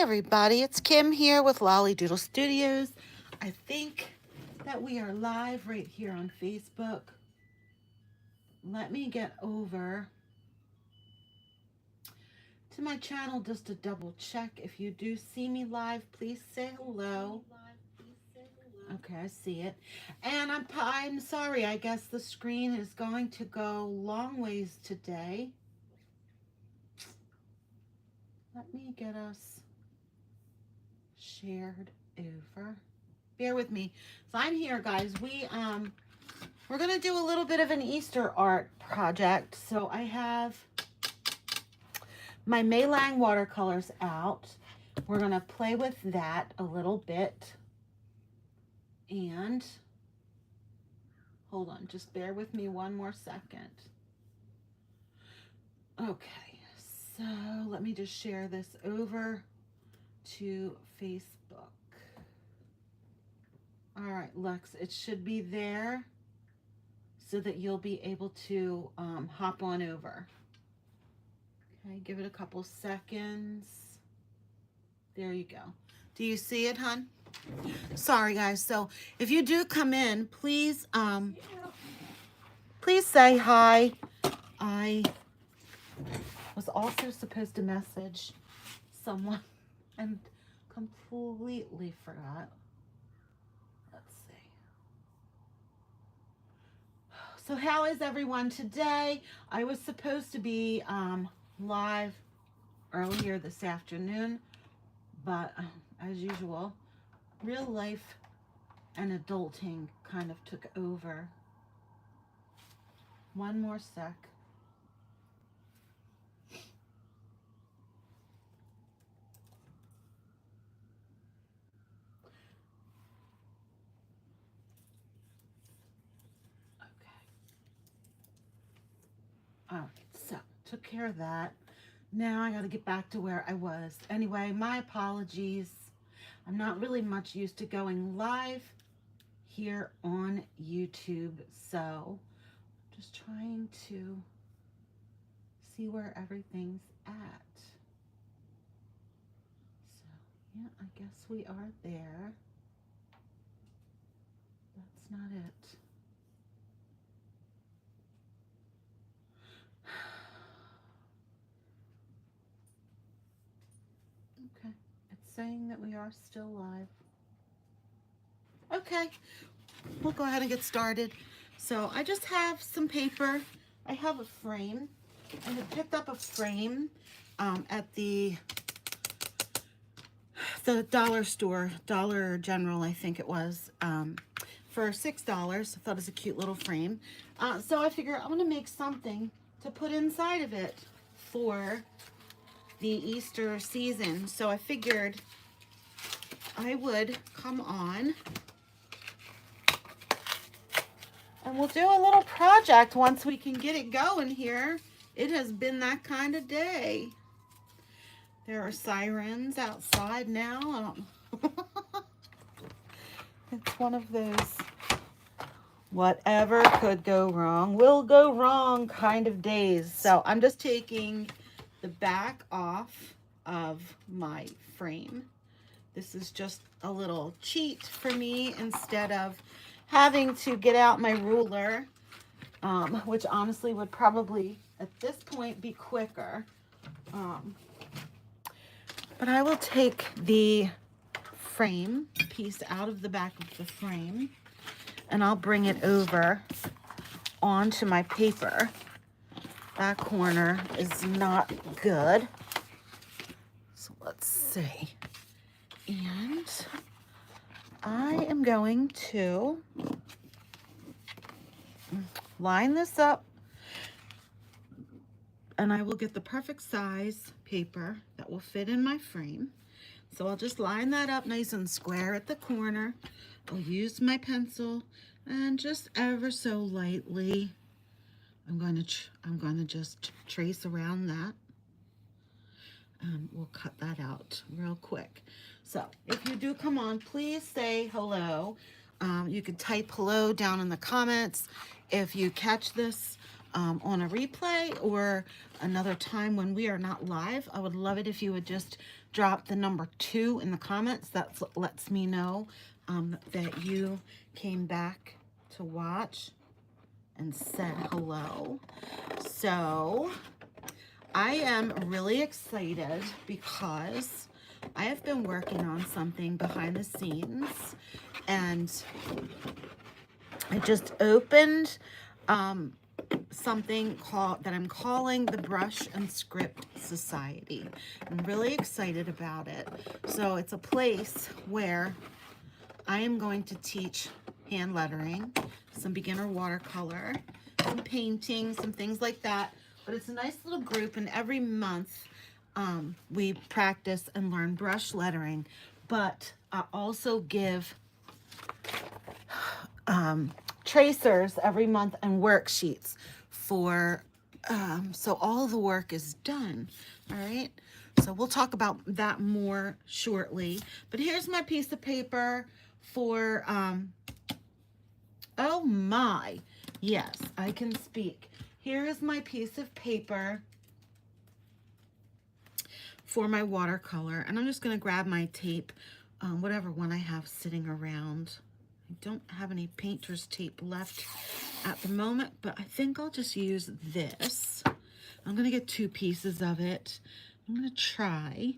everybody, it's Kim here with Lolly Doodle Studios. I think that we are live right here on Facebook. Let me get over to my channel just to double check. If you do see me live, please say hello. Okay, I see it. And I'm sorry, I guess the screen is going to go long ways today. Let me get us shared over. Bear with me. So I'm here, guys. We're gonna do a little bit of an Easter art project. So I have my Maylang watercolors out. We're gonna play with that a little bit. And hold on, just bear with me one more second. Okay, so let me just share this over to Facebook. All right, Lex, it should be there so that you'll be able to hop on over. Okay, give it a couple seconds. There you go. Do you see it, hon? Sorry, guys. So if you do come in, please say hi. I was also supposed to message someone and completely forgot. Let's see. So how is everyone today? I was supposed to be live earlier this afternoon, but as usual, real life and adulting kind of took over. One more sec. All right, so took care of that. Now I got to get back to where I was. Anyway, my apologies. I'm not really much used to going live here on YouTube, so just trying to see where everything's at. So, yeah, I guess we are there. That's not it. Okay, it's saying that we are still live. Okay, we'll go ahead and get started. So I just have some paper. I have a frame. I had picked up a frame at the dollar store, Dollar General, I think it was, for $6. I thought it was a cute little frame. So I figure I'm gonna make something to put inside of it for the Easter season. So I figured I would come on and we'll do a little project once we can get it going here. It has been that kind of day. There are sirens outside now. It's one of those whatever could go wrong will go wrong kind of days. So I'm just taking the back off of my frame. This is just a little cheat for me instead of having to get out my ruler, which honestly would probably at this point be quicker. But I will take the frame piece out of the back of the frame and I'll bring it over onto my paper. That corner is not good. So let's see. And I am going to line this up and I will get the perfect size paper that will fit in my frame. So I'll just line that up nice and square at the corner. I'll use my pencil and just ever so lightly, I'm going to just trace around that. And we'll cut that out real quick. So if you do come on, please say hello. You could type hello down in the comments. If you catch this on a replay or another time when we are not live, I would love it if you would just drop the number 2 in the comments. That lets me know that you came back to watch and said hello. So I am really excited because I have been working on something behind the scenes, and I just opened something that I'm calling the Brush and Script Society. I'm really excited about it. So it's a place where I am going to teach hand lettering, some beginner watercolor, some painting, some things like that. But it's a nice little group, and every month we practice and learn brush lettering. But I also give tracers every month and worksheets for so all the work is done. All right, so we'll talk about that more shortly, but here's my piece of paper for oh my, yes, I can speak. Here is my piece of paper for my watercolor, and I'm just going to grab my tape, whatever one I have sitting around. I don't have any painter's tape left at the moment, but I think I'll just use this. I'm going to get 2 pieces of it. I'm going to try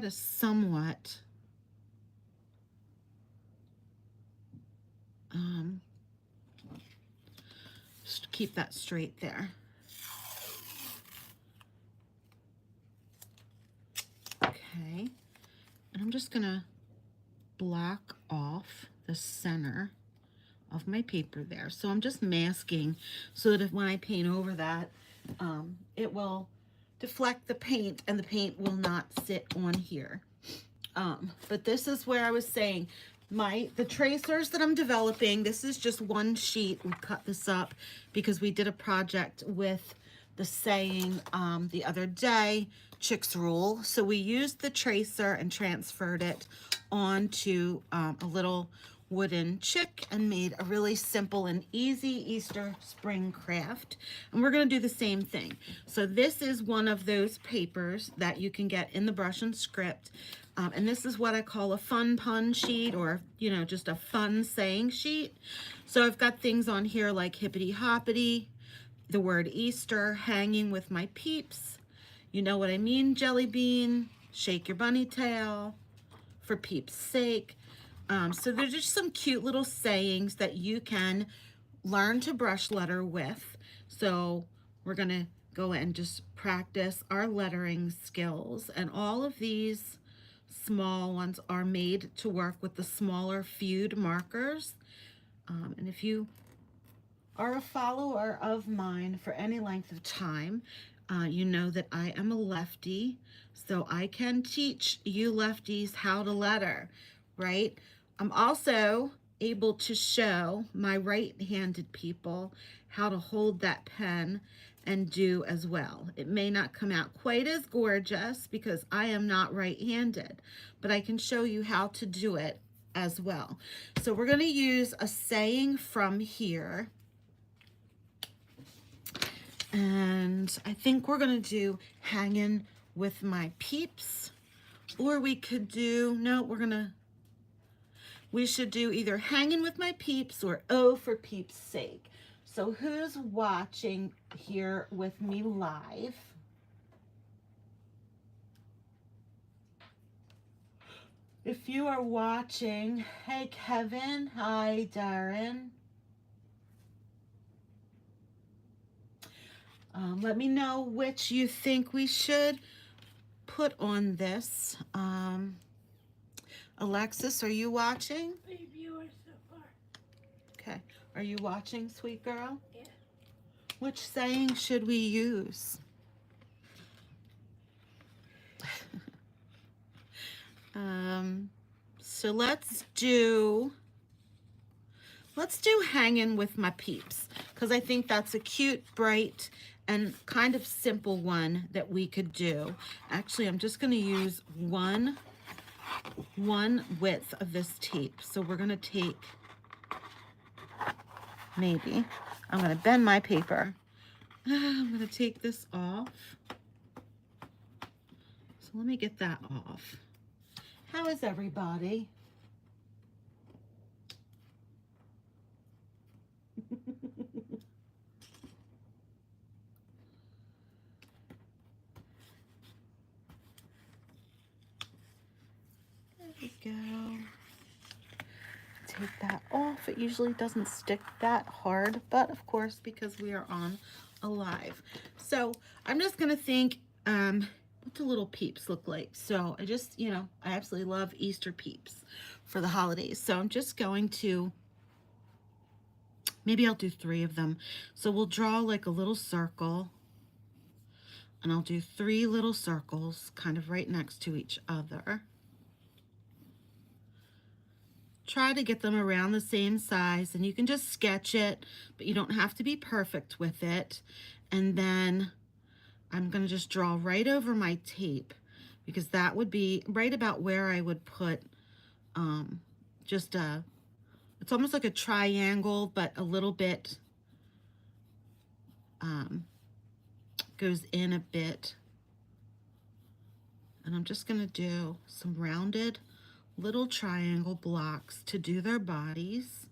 to somewhat just keep that straight there. Okay, and I'm just going to block off the center of my paper there. So I'm just masking so that if when I paint over that, it will deflect the paint and the paint will not sit on here. But this is where I was saying the tracers that I'm developing, this is just one sheet. We cut this up because we did a project with the saying the other day, chicks rule. So we used the tracer and transferred it onto a little wooden chick and made a really simple and easy Easter spring craft. And we're going to do the same thing. So this is one of those papers that you can get in the Brush and Script. And this is what I call a fun pun sheet, or, you know, just a fun saying sheet. So I've got things on here like hippity hoppity, the word Easter, hanging with my peeps, you know what I mean, jelly bean, shake your bunny tail, for Peeps' sake. So there's just some cute little sayings that you can learn to brush letter with. So we're gonna go and just practice our lettering skills, and all of these small ones are made to work with the smaller Feud markers. And if you are a follower of mine for any length of time, you know that I am a lefty, so I can teach you lefties how to letter, right? I'm also able to show my right-handed people how to hold that pen and do as well. It may not come out quite as gorgeous because I am not right-handed, but I can show you how to do it as well. So we're going to use a saying from here. And I think we're going to do hanging with my peeps, or we could do, no, we should do either hanging with my peeps or oh for Peeps' sake. So who's watching here with me live? If you are watching, hey Kevin, hi Darren. Let me know which you think we should put on this. Alexis, are you watching? 3 viewers so far. Okay. Are you watching, sweet girl? Yeah. Which saying should we use? So let's do hanging with my peeps, because I think that's a cute, bright, and kind of simple one that we could do. Actually, I'm just going to use one width of this tape. So we're going to take, maybe, I'm going to bend my paper. I'm going to take this off. So So let me get that off. How is everybody? There we go. Take that off. It usually doesn't stick that hard, but of course, because we are on a live. So I'm just gonna think, what do little peeps look like? So I just, you know, I absolutely love Easter peeps for the holidays. So I'm just going to, maybe I'll do 3 of them. So we'll draw like a little circle, and I'll do 3 little circles kind of right next to each other. Try to get them around the same size, and you can just sketch it, but you don't have to be perfect with it. And then I'm going to just draw right over my tape, because that would be right about where I would put just a, it's almost like a triangle, but a little bit goes in a bit. And I'm just going to do some rounded little triangle blocks to do their bodies.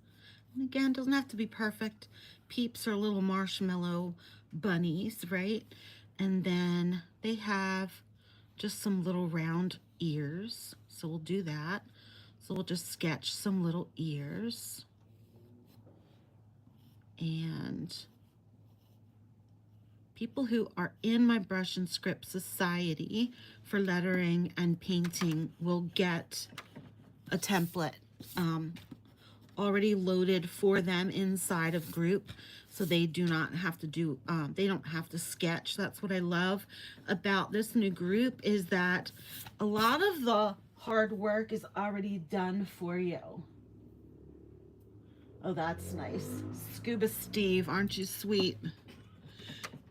And again, doesn't have to be perfect. Peeps are little marshmallow bunnies, right? And then they have just some little round ears. So we'll do that. So we'll just sketch some little ears. And people who are in my Brush and Script Society for lettering and painting will get a template already loaded for them inside of group, so they do not have to do, they don't have to sketch. That's what I love about this new group, is that a lot of the hard work is already done for you. Oh, that's nice. Scuba Steve, aren't you sweet?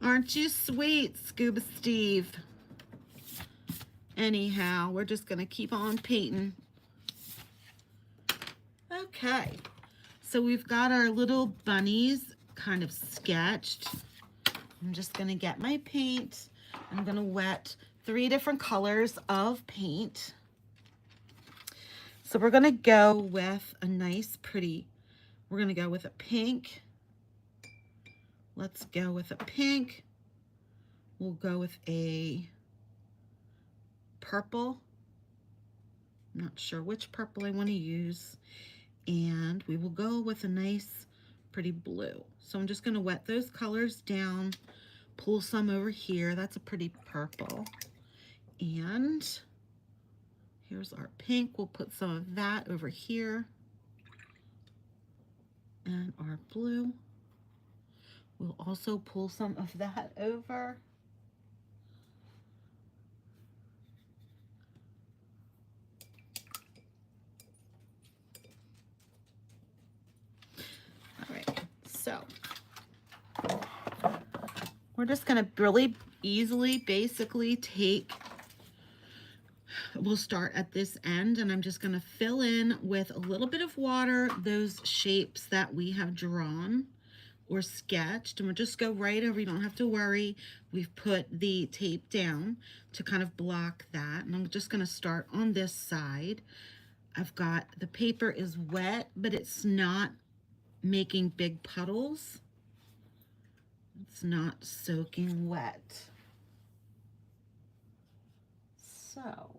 Aren't you sweet, Scuba Steve? Anyhow, we're just gonna keep on painting. Okay, so we've got our little bunnies kind of sketched. I'm just gonna get my paint. I'm gonna wet 3 different colors of paint. So we're gonna go with a nice pretty, we're gonna go with a pink. Let's go with a pink. We'll go with a purple. I'm not sure which purple I want to use. And we will go with a nice pretty blue. So I'm just going to wet those colors down, pull some over here. That's a pretty purple. And here's our pink. We'll put some of that over here. And our blue. We'll also pull some of that over. All right, so we're just gonna really easily basically take, we'll start at this end, and I'm just gonna fill in with a little bit of water those shapes that we have drawn or sketched, and we'll just go right over. You don't have to worry. We've put the tape down to kind of block that, and I'm just gonna start on this side. I've got, the paper is wet, but it's not making big puddles. It's not soaking wet. So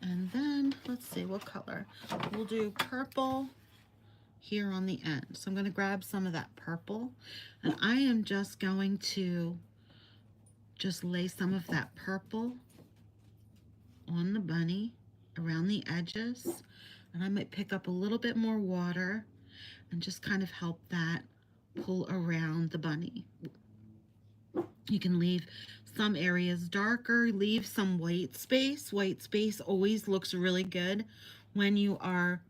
and then let's see what color. We'll do purple here on the end. So I'm going to grab some of that purple, and I am just going to just lay some of that purple on the bunny around the edges, and I might pick up a little bit more water and just kind of help that pull around the bunny. You can leave some areas darker, leave some white space. White space always looks really good when you are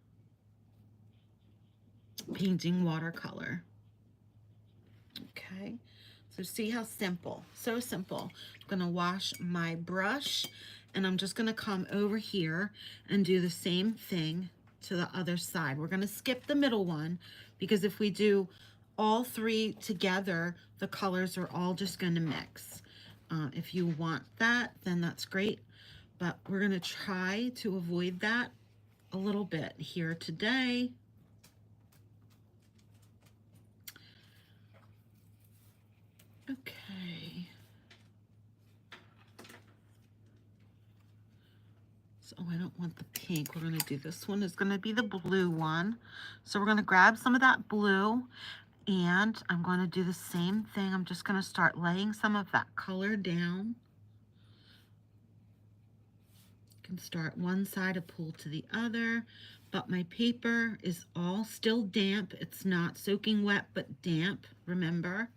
painting watercolor. Okay, so see how simple, so simple. I'm gonna wash my brush, and I'm just gonna come over here and do the same thing to the other side. We're gonna skip the middle one because if we do all three together, the colors are all just gonna mix. If you want that, then that's great, but we're gonna try to avoid that a little bit here today. Okay. So, oh, I don't want the pink. We're going to do this one. It's going to be the blue one. So we're going to grab some of that blue, and I'm going to do the same thing. I'm just going to start laying some of that color down. You can start one side and pull to the other, but my paper is all still damp. It's not soaking wet, but damp, remember?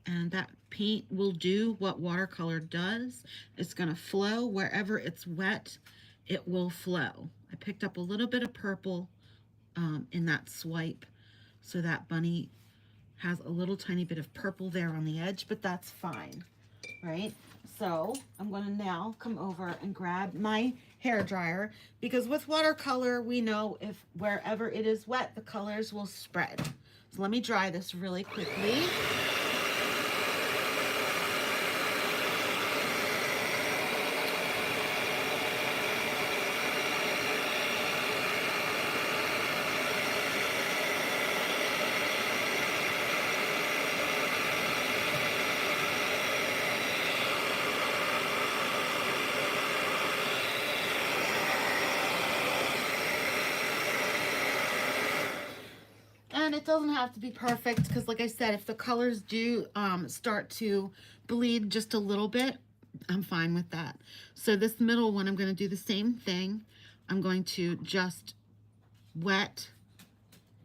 And that paint will do what watercolor does. It's going to flow wherever it's wet. It will flow. I picked up a little bit of purple in that swipe, so that bunny has a little tiny bit of purple there on the edge, but that's fine, right? So I'm going to now come over and grab my hair dryer, because with watercolor we know if wherever it is wet, the colors will spread. So let me dry this really quickly. And it doesn't have to be perfect, because like I said, if the colors do start to bleed just a little bit, I'm fine with that. So this middle one, I'm going to do the same thing. I'm going to just wet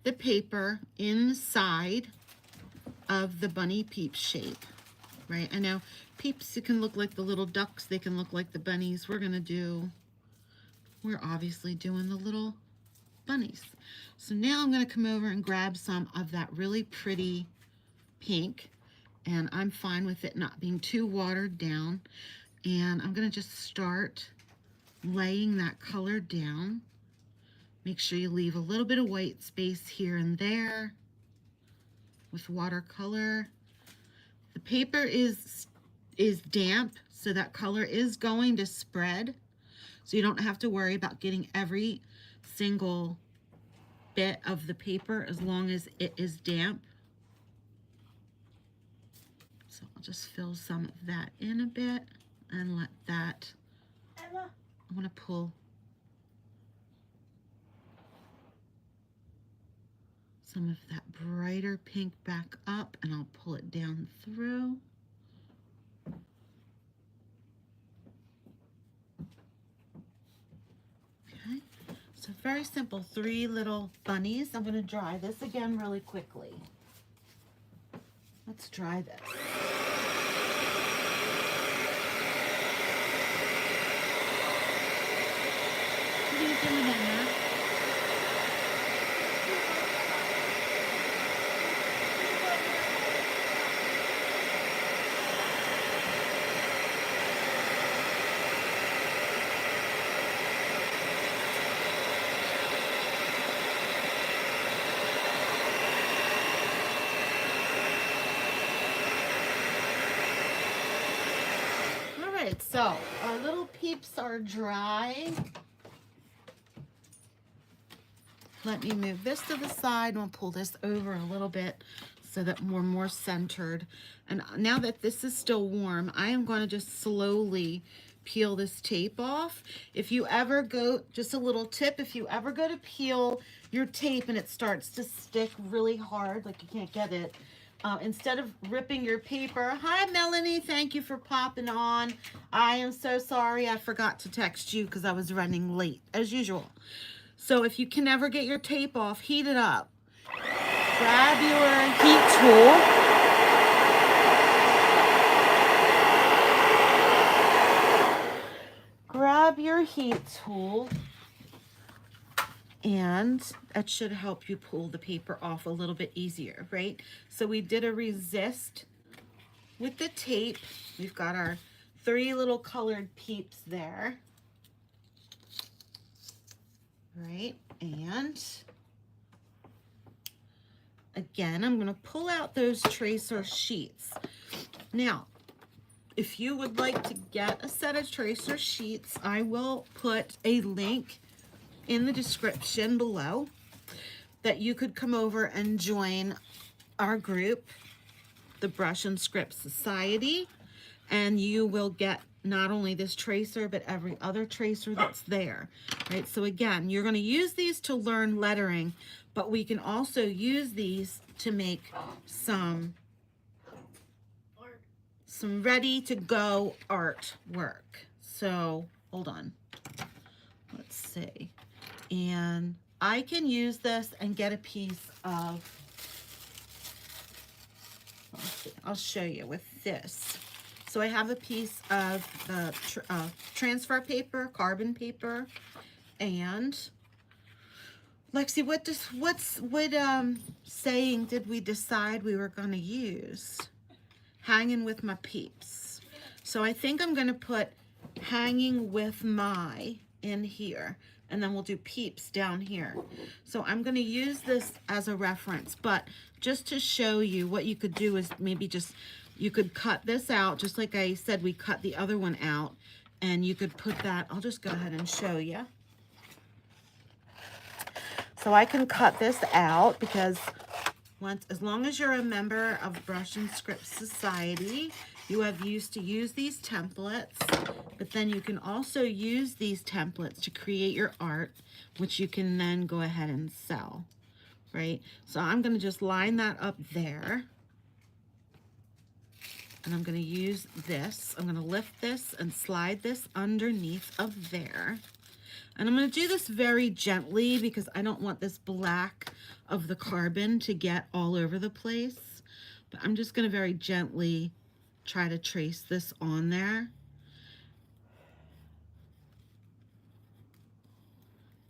the paper inside of the bunny peep shape, right? I know peeps, it can look like the little ducks, they can look like the bunnies. We're obviously doing the little bunnies. So now I'm going to come over and grab some of that really pretty pink, and I'm fine with it not being too watered down, and I'm going to just start laying that color down. Make sure you leave a little bit of white space here and there with watercolor. The paper is damp, so that color is going to spread, so you don't have to worry about getting every single bit of the paper as long as it is damp. So I'll just fill some of that in a bit and let that, Emma, I want to pull some of that brighter pink back up, and I'll pull it down through. Okay, so very simple, 3 little bunnies. I'm going to dry this again really quickly. Let's dry this. What are you doing, Emma? So our little peeps are dry. Let me move this to the side, and we'll pull this over a little bit so that we're more centered. And now that this is still warm, I am going to just slowly peel this tape off. If you ever go, just a little tip, if you ever go to peel your tape and it starts to stick really hard, like you can't get it, instead of ripping your paper, hi Melanie, thank you for popping on. I am so sorry I forgot to text you because I was running late as usual. So if you can never get your tape off, heat it up. Grab your heat tool. Grab your heat tool, and that should help you pull the paper off a little bit easier, right? So we did a resist with the tape. We've got our 3 little colored peeps there. Right, and again, I'm going to pull out those tracer sheets. Now, if you would like to get a set of tracer sheets, I will put a link in the description below that you could come over and join our group, the Brush and Script Society, and you will get not only this tracer, but every other tracer that's there, right? So again, you're going to use these to learn lettering, but we can also use these to make some ready-to-go artwork. So hold on. Let's see. And I can use this and get a piece of, I'll show you with this. So I have a piece of transfer paper, carbon paper, and Lexi, what saying did we decide we were going to use? Hanging with my peeps. So I think I'm going to put hanging with my in here, and then we'll do peeps down here. So I'm going to use this as a reference, but just to show you what you could do is maybe just, you could cut this out, just like I said we cut the other one out, and you could put that, I'll just go ahead and show you. So I can cut this out because as long as you're a member of Brush and Script Society, you have used to use these templates, but then you can also use these templates to create your art, which you can then go ahead and sell, right? So I'm going to just line that up there. And I'm going to use this. I'm going to lift this and slide this underneath of there. And I'm going to do this very gently because I don't want this black of the carbon to get all over the place. But I'm just going to very gently try to trace this on there.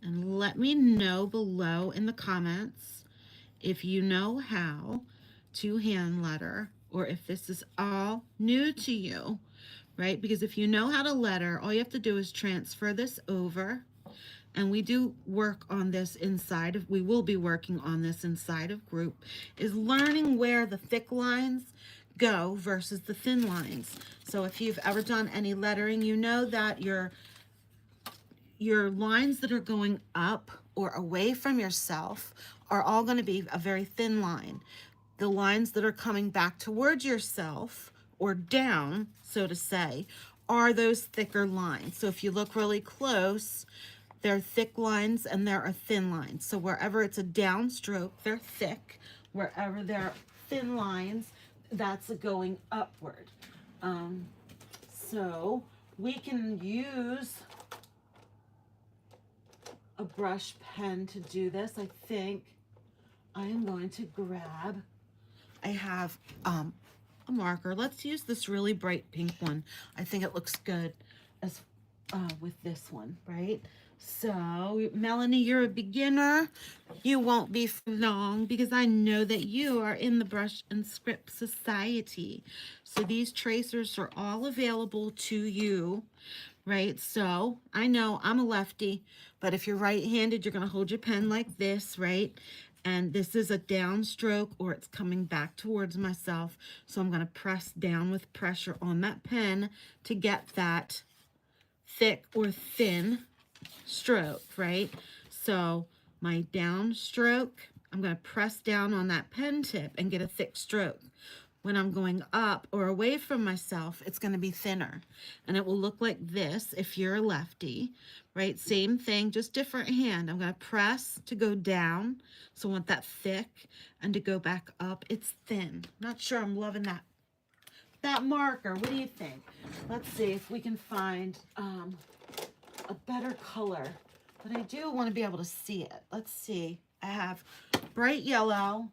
And let me know below in the comments if you know how to hand letter or if this is all new to you, right? Because if you know how to letter, all you have to do is transfer this over. And we do work on this inside of, we will be working on this inside of group, is learning where the thick lines go versus the thin lines. So if you've ever done any lettering, you know that your lines that are going up or away from yourself are all going to be a very thin line. The lines that are coming back towards yourself or down, so to say, are those thicker lines. So if you look really close, there are thick lines and there are thin lines. So wherever it's a downstroke, they're thick. Wherever there are thin lines, that's a going upward. So we can use a brush pen to do this. I think I am going to grab, I have a marker. Let's use this really bright pink one. I think it looks good as with this one, right? So, Melanie, you're a beginner. You won't be for long because I know that you are in the Brush and Script Society. So these tracers are all available to you, right? So I know I'm a lefty, but if you're right-handed, you're going to hold your pen like this, right? And this is a downstroke or it's coming back towards myself. So I'm going to press down with pressure on that pen to get that thick or thin stroke, right? So my downstroke, I'm going to press down on that pen tip and get a thick stroke. When I'm going up or away from myself, it's going to be thinner. And it will look like this if you're a lefty, right? Same thing, just different hand. I'm going to press to go down. So I want that thick, and to go back up, it's thin. Not sure I'm loving that marker. What do you think? Let's see if we can find a better color. But I do want to be able to see it. Let's see. I have bright yellow.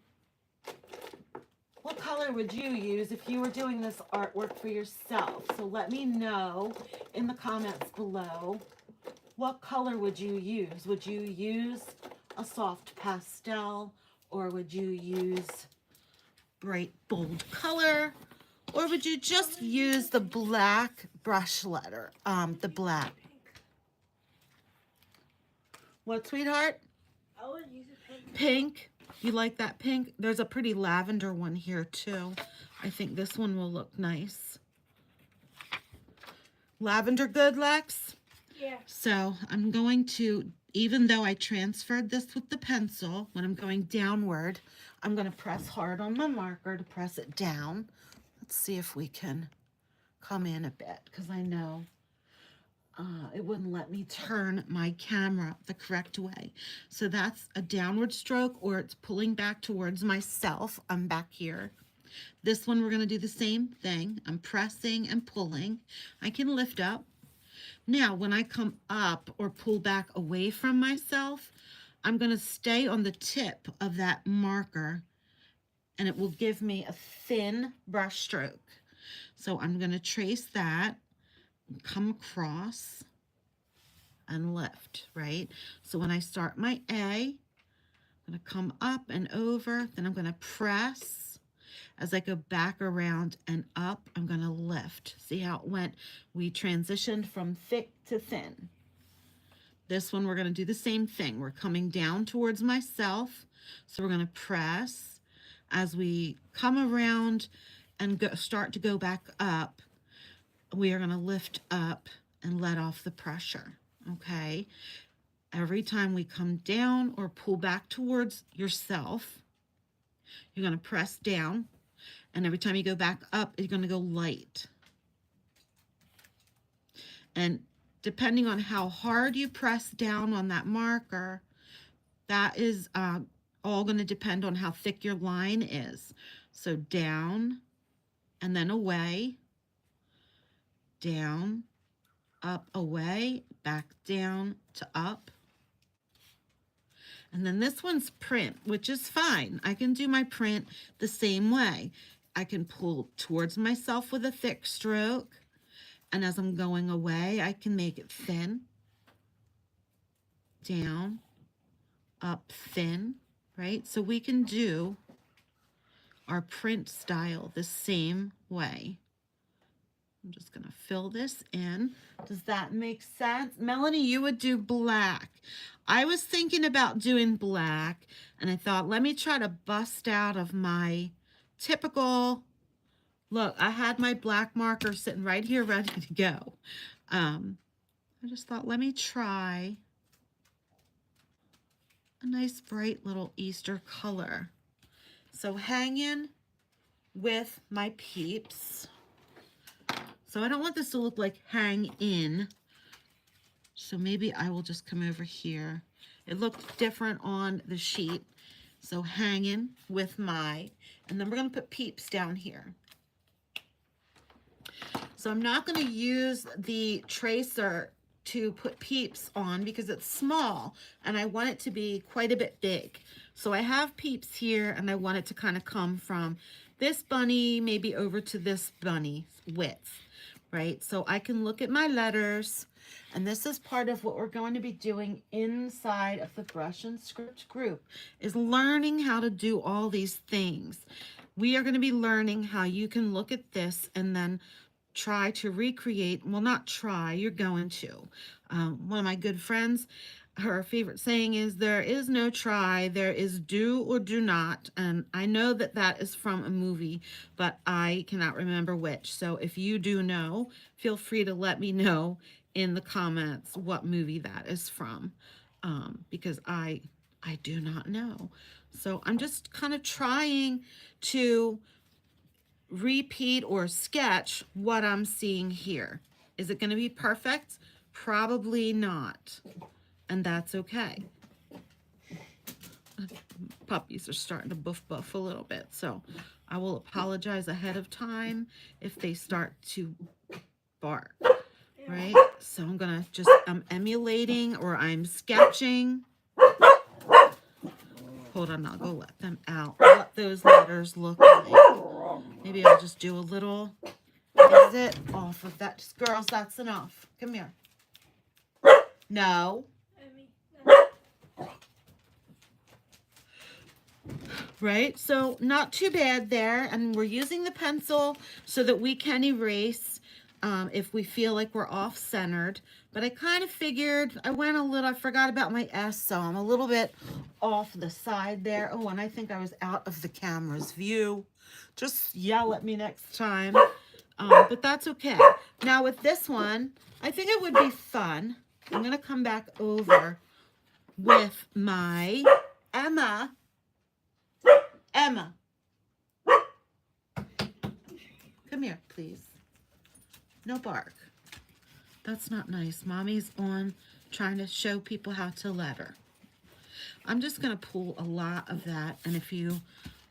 What color would you use if you were doing this artwork for yourself? So let me know in the comments below. What color would you use? Would you use a soft pastel, or would you use bright bold color? Or would you just use the black brush letter? The black. What, sweetheart? I would use a pink. Pink? You like that pink? There's a pretty lavender one here too. I think this one will look nice. Lavender good, Lex? Yeah. So I'm going to, even though I transferred this with the pencil, when I'm going downward, I'm going to press hard on my marker to press it down. Let's see if we can come in a bit, because I know it wouldn't let me turn my camera the correct way. So that's a downward stroke, or it's pulling back towards myself. I'm back here. This one, we're going to do the same thing. I'm pressing and pulling. I can lift up. Now, when I come up or pull back away from myself, I'm going to stay on the tip of that marker, and it will give me a thin brush stroke. So I'm going to trace that, come across, and lift, right? So when I start my A, I'm going to come up and over, then I'm going to press. As I go back around and up, I'm going to lift. See how it went? We transitioned from thick to thin. This one, we're going to do the same thing. We're coming down towards myself. So we're going to press. As we come around and start to go back up, we are going to lift up and let off the pressure. Okay? Every time we come down or pull back towards yourself, you're going to press down. And every time you go back up, you're going to go light. And depending on how hard you press down on that marker, that is all going to depend on how thick your line is. So down and then away, down, up, away, back down to up. And then this one's print, which is fine. I can do my print the same way. I can pull towards myself with a thick stroke. And as I'm going away, I can make it thin. Down, up, thin, right? So we can do our print style the same way. I'm just going to fill this in. Does that make sense? Melanie, you would do black. I was thinking about doing black, and I thought, let me try to bust out of my typical, look, I had my black marker sitting right here ready to go. I just thought, let me try a nice bright little Easter color. So hanging with my peeps. So I don't want this to look like hang in. So maybe I will just come over here. It looked different on the sheet. So hanging with my, and then we're going to put peeps down here. So I'm not going to use the tracer to put peeps on because it's small and I want it to be quite a bit big. So I have peeps here and I want it to kind of come from this bunny maybe over to this bunny width, right? So I can look at my letters, and this is part of what we're going to be doing inside of the brush and script group, is learning how to do all these things. We are going to be learning how you can look at this and then try to recreate, well, not try, you're going to. One of my good friends, her favorite saying is, there is no try, there is do or do not. And I know that that is from a movie, but I cannot remember which. So if you do know, feel free to let me know in the comments what movie that is from, because I do not know. So I'm just kind of trying to repeat or sketch what I'm seeing here. Is it going to be perfect? Probably not. And that's okay. Puppies are starting to buff a little bit. So I will apologize ahead of time if they start to bark. Right? So I'm going to just, I'm emulating or I'm sketching. Hold on, I'll go let them out. What those letters look like. Maybe I'll just do a little exit off of that. Just, girls, that's enough. Come here. No. right? So not too bad there. And we're using the pencil so that we can erase if we feel like we're off-centered. But I kind of figured I forgot about my S, so I'm a little bit off the side there. Oh, and I think I was out of the camera's view. Just yell at me next time. But that's okay. Now with this one, I think it would be fun. I'm going to come back over with my Emma. Emma, come here, please. No bark. That's not nice. Mommy's on trying to show people how to letter. I'm just going to pull a lot of that. And if you,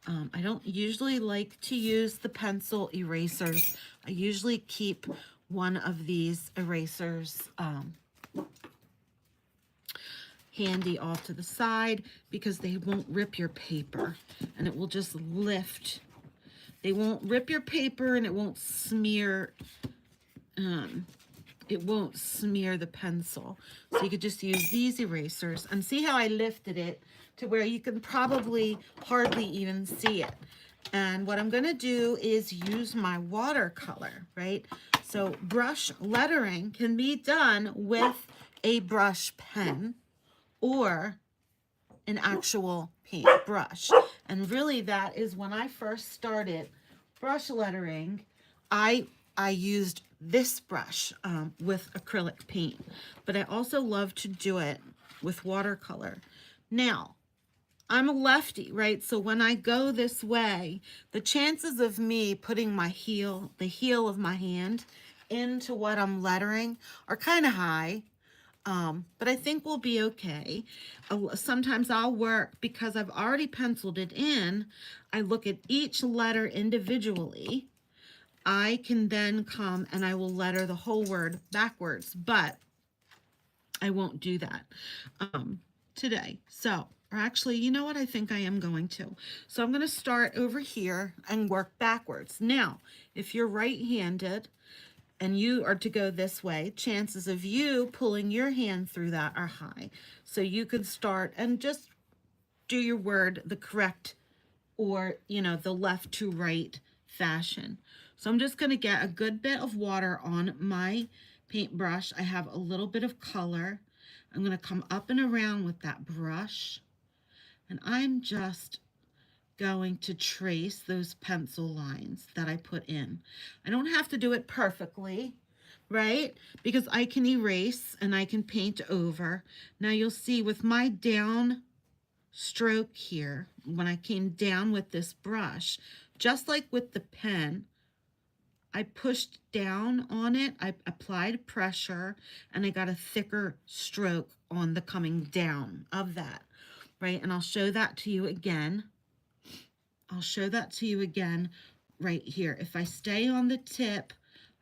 I don't usually like to use the pencil erasers. I usually keep one of these erasers handy off to the side because they won't rip your paper and it will just lift. They won't rip your paper and it won't smear the pencil. So you could just use these erasers and see how I lifted it to where you can probably hardly even see it. And what I'm going to do is use my watercolor, right? So brush lettering can be done with a brush pen or an actual paint brush. And really that is when I first started brush lettering, I used this brush with acrylic paint, but I also love to do it with watercolor. Now, I'm a lefty, right? So when I go this way, the chances of me putting the heel of my hand into what I'm lettering are kind of high. But I think we'll be okay. Sometimes I'll work because I've already penciled it in. I look at each letter individually. I can then come and I will letter the whole word backwards, but I won't do that today. So, or actually, you know what? I think I am going to. So I'm going to start over here and work backwards. Now, if you're right-handed, and you are to go this way, chances of you pulling your hand through that are high. So you could start and just do your word the correct or, the left to right fashion. So I'm just going to get a good bit of water on my paintbrush. I have a little bit of color. I'm going to come up and around with that brush. And I'm just going to trace those pencil lines that I put in. I don't have to do it perfectly, right? Because I can erase and I can paint over. Now you'll see with my down stroke here, when I came down with this brush, just like with the pen, I pushed down on it, I applied pressure, and I got a thicker stroke on the coming down of that, right? And I'll show that to you again. Right here. If I stay on the tip,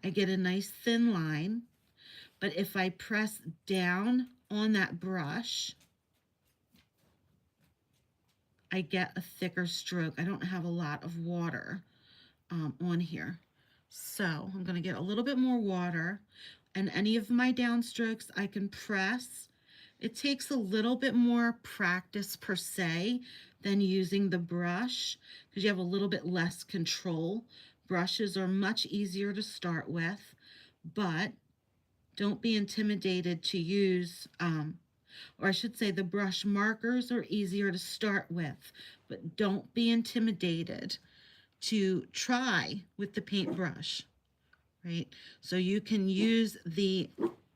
I get a nice thin line. But if I press down on that brush, I get a thicker stroke. I don't have a lot of water on here. So I'm going to get a little bit more water. And any of my downstrokes I can press. It takes a little bit more practice per se than using the brush because you have a little bit less control. Brushes are much easier to start with, but don't be intimidated to use, or I should say the brush markers are easier to start with, but don't be intimidated to try with the paintbrush, right? So you can use the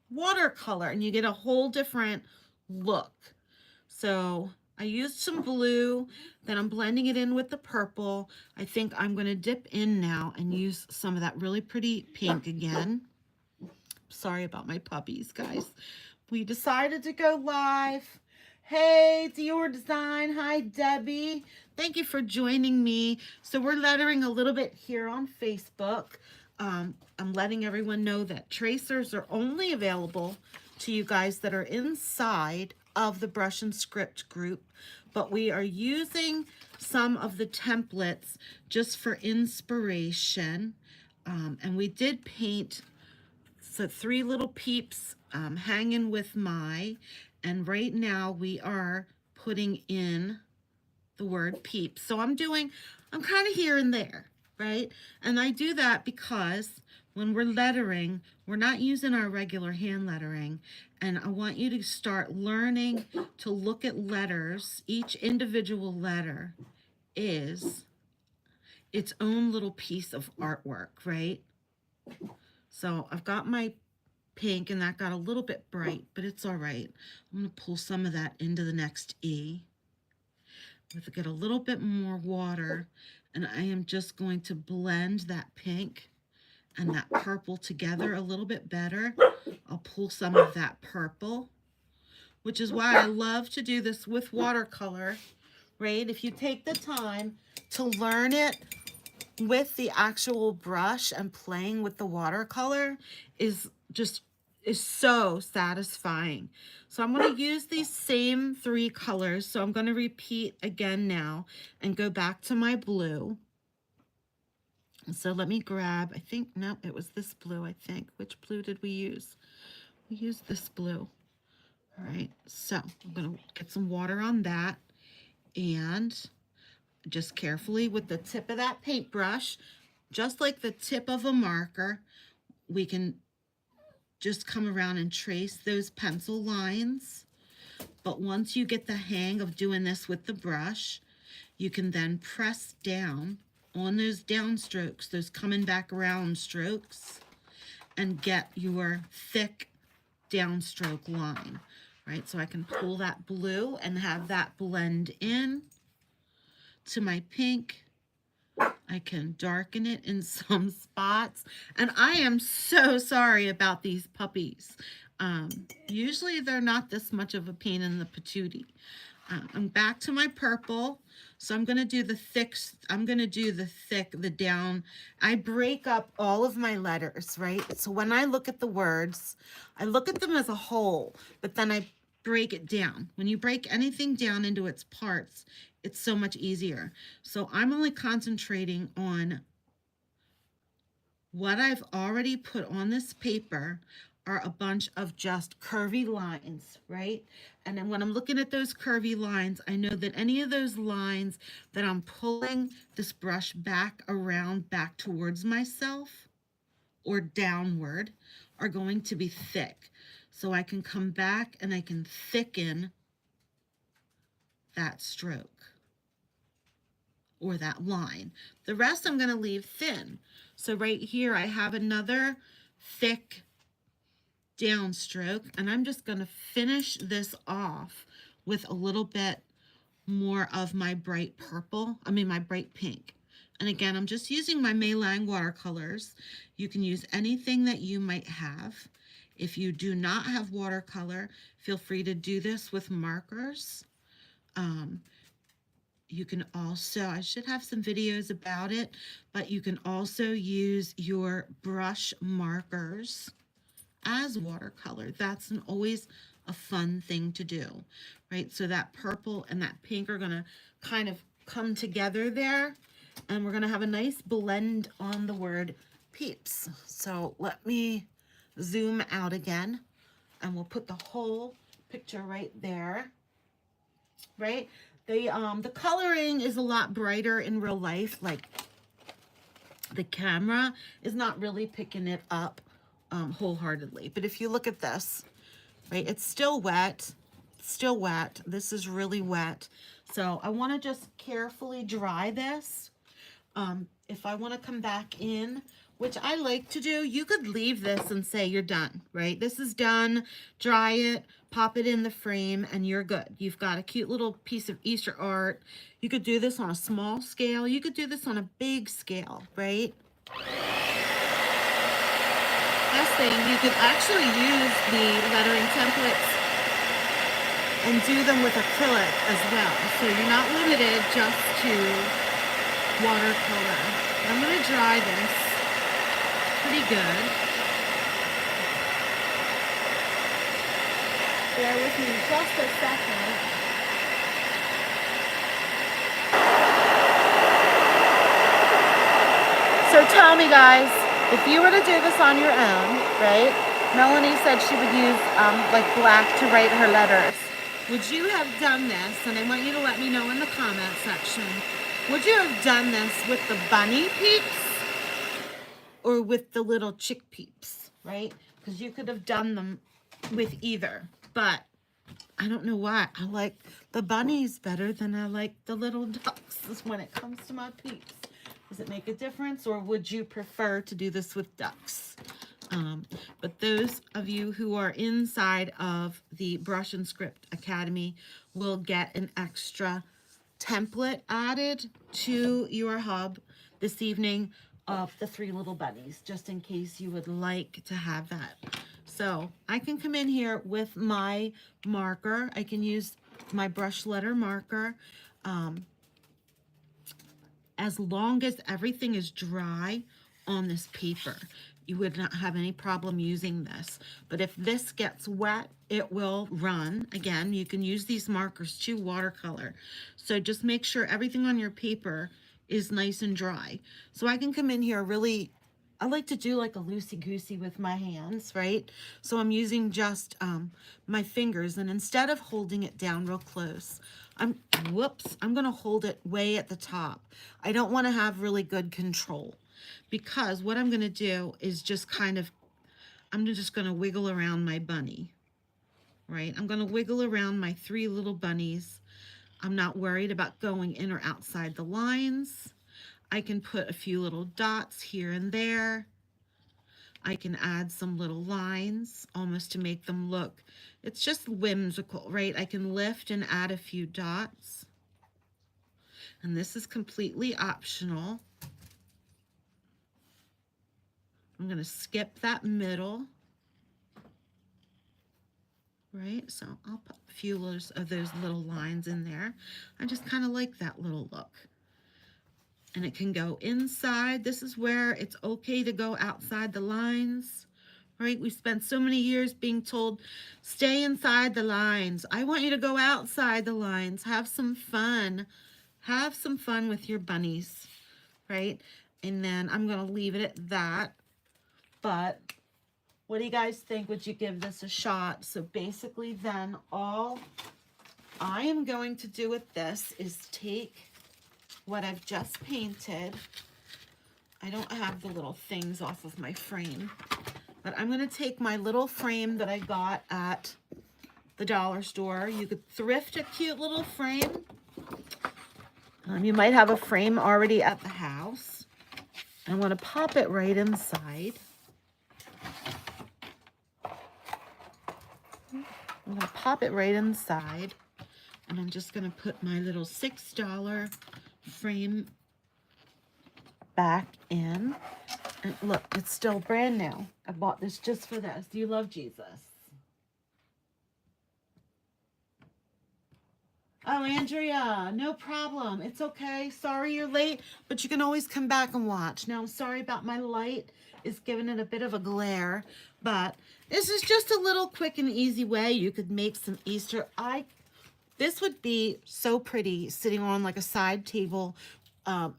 watercolor and you get a whole different look. So I used some blue, then I'm blending it in with the purple. I think I'm going to dip in now and use some of that really pretty pink again. Sorry about my puppies, guys. We decided to go live. Hey, Dior Design. Hi, Debbie. Thank you for joining me. So we're lettering a little bit here on Facebook. I'm letting everyone know that tracers are only available to you guys that are inside of the Brush and Script group, but we are using some of the templates just for inspiration. And we did paint 3 little peeps hanging with and right now we are putting in the word peeps. So I'm kind of here and there, right? And I do that because when we're lettering, we're not using our regular hand lettering. And I want you to start learning to look at letters. Each individual letter is its own little piece of artwork, right? So I've got my pink, and that got a little bit bright, but it's all right. I'm going to pull some of that into the next E. Let's get a little bit more water, and I am just going to blend that pink and that purple together a little bit better. I'll pull some of that purple, which is why I love to do this with watercolor, right? If you take the time to learn it with the actual brush and playing with the watercolor is so satisfying. So I'm going to use these same 3 colors. So I'm going to repeat again now and go back to my blue. So let me grab, I think, no, it was this blue, I think. Which blue did we use? We used this blue. All right, so I'm going to get some water on that, and just carefully with the tip of that paintbrush, just like the tip of a marker, we can just come around and trace those pencil lines. But once you get the hang of doing this with the brush, you can then press down on those down strokes, those coming back around strokes, and get your thick downstroke line, right? So I can pull that blue and have that blend in to my pink. I can darken it in some spots. And I am so sorry about these puppies. Usually they're not this much of a pain in the patootie. I'm back to my purple. So I'm going to do the thick, the down. I break up all of my letters, right? So when I look at the words, I look at them as a whole, but then I break it down. When you break anything down into its parts, it's so much easier. So I'm only concentrating on what I've already put on this paper are a bunch of just curvy lines, right? And then when I'm looking at those curvy lines, I know that any of those lines that I'm pulling this brush back around, back towards myself or downward, are going to be thick. So I can come back and I can thicken that stroke or that line. The rest I'm going to leave thin. So right here I have another thick downstroke, and I'm just going to finish this off with a little bit more of my bright purple, my bright pink. And again, I'm just using my Maylang watercolors. You can use anything that you might have. If you do not have watercolor, feel free to do this with markers. You can also, I should have some videos about it, but you can also use your brush markers as watercolor. That's always a fun thing to do, right? So that purple and that pink are going to kind of come together there, and we're going to have a nice blend on the word peeps. So let me zoom out again, and we'll put the whole picture right there, right? The coloring is a lot brighter in real life. Like, the camera is not really picking it up wholeheartedly. But if you look at this, right, it's still wet. Still wet. This is really wet. So I want to just carefully dry this. If I want to come back in, which I like to do, you could leave this and say you're done, right? This is done. Dry it, pop it in the frame, and you're good. You've got a cute little piece of Easter art. You could do this on a small scale. You could do this on a big scale, right? Last thing, you could actually use the lettering templates and do them with acrylic as well. So you're not limited just to watercolor. I'm going to dry this pretty good. Bear with me just a second. So tell me, guys, if you were to do this on your own, right? Melanie said she would use like black to write her letters. would you have done this? And I want you to let me know in the comment section. Would you have done this with the bunny peeps or with the little chick peeps, right? Because you could have done them with either. But I don't know why. I like the bunnies better than I like the little ducks when it comes to my peeps. Does it make a difference, or would you prefer to do this with ducks? But those of you who are inside of the Brush and Script Academy will get an extra template added to your hub this evening of the 3 little bunnies, just in case you would like to have that. So I can come in here with my marker. I can use my brush letter marker. As long as everything is dry on this paper, you would not have any problem using this. But if this gets wet, it will run. Again, you can use these markers to watercolor. So just make sure everything on your paper is nice and dry. So I can come in here really, I like to do like a loosey-goosey with my hands, right? So I'm using just my fingers, and instead of holding it down real close, I'm gonna hold it way at the top. I don't wanna have really good control, because what I'm gonna do is just I'm just gonna wiggle around my bunny, right? I'm gonna wiggle around my 3 little bunnies. I'm not worried about going in or outside the lines. I can put a few little dots here and there. I can add some little lines almost to make them look, it's just whimsical, right? I can lift and add a few dots. And this is completely optional. I'm going to skip that middle, right? So I'll put a few of those little lines in there. I just kind of like that little look. And it can go inside. This is where it's okay to go outside the lines, right? We spent so many years being told, stay inside the lines. I want you to go outside the lines. Have some fun. Have some fun with your bunnies, right? And then I'm going to leave it at that. But what do you guys think? Would you give this a shot? So basically then all I am going to do with this is take what I've just painted. I don't have the little things off of my frame, but I'm going to take my little frame that I got at the dollar store. You could thrift a cute little frame. You might have a frame already at the house. I want to pop it right inside. I'm going to pop it right inside, and I'm just going to put my little $6 frame back in. And look, it's still brand new. I bought this just for this. Do you love Jesus? Oh, Andrea, no problem. It's okay. Sorry you're late, but you can always come back and watch. Now, I'm sorry about my light. It's giving it a bit of a glare, but this is just a little quick and easy way you could make some Easter. This would be so pretty sitting on like a side table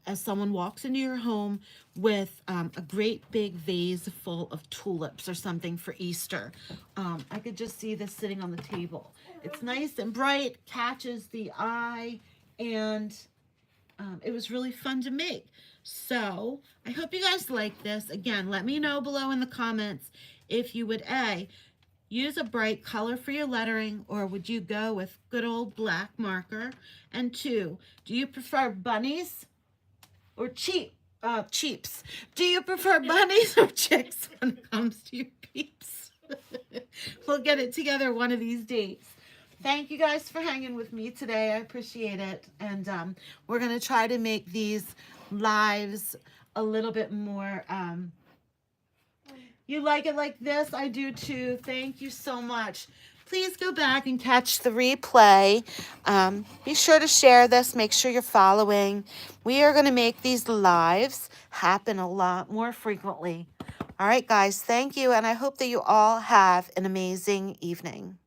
as someone walks into your home with a great big vase full of tulips or something for Easter. I could just see this sitting on the table. It's nice and bright, catches the eye, and it was really fun to make. So I hope you guys like this. Again, let me know below in the comments if you would use a bright color for your lettering, or would you go with good old black marker? And 2, do you prefer bunnies or cheeps? Do you prefer bunnies or chicks when it comes to your peeps? We'll get it together one of these days. Thank you guys for hanging with me today. I appreciate it. And we're going to try to make these lives a little bit more you like it like this? I do too. Thank you so much. Please go back and catch the replay. Be sure to share this. Make sure you're following. We are going to make these lives happen a lot more frequently. All right, guys. Thank you. And I hope that you all have an amazing evening.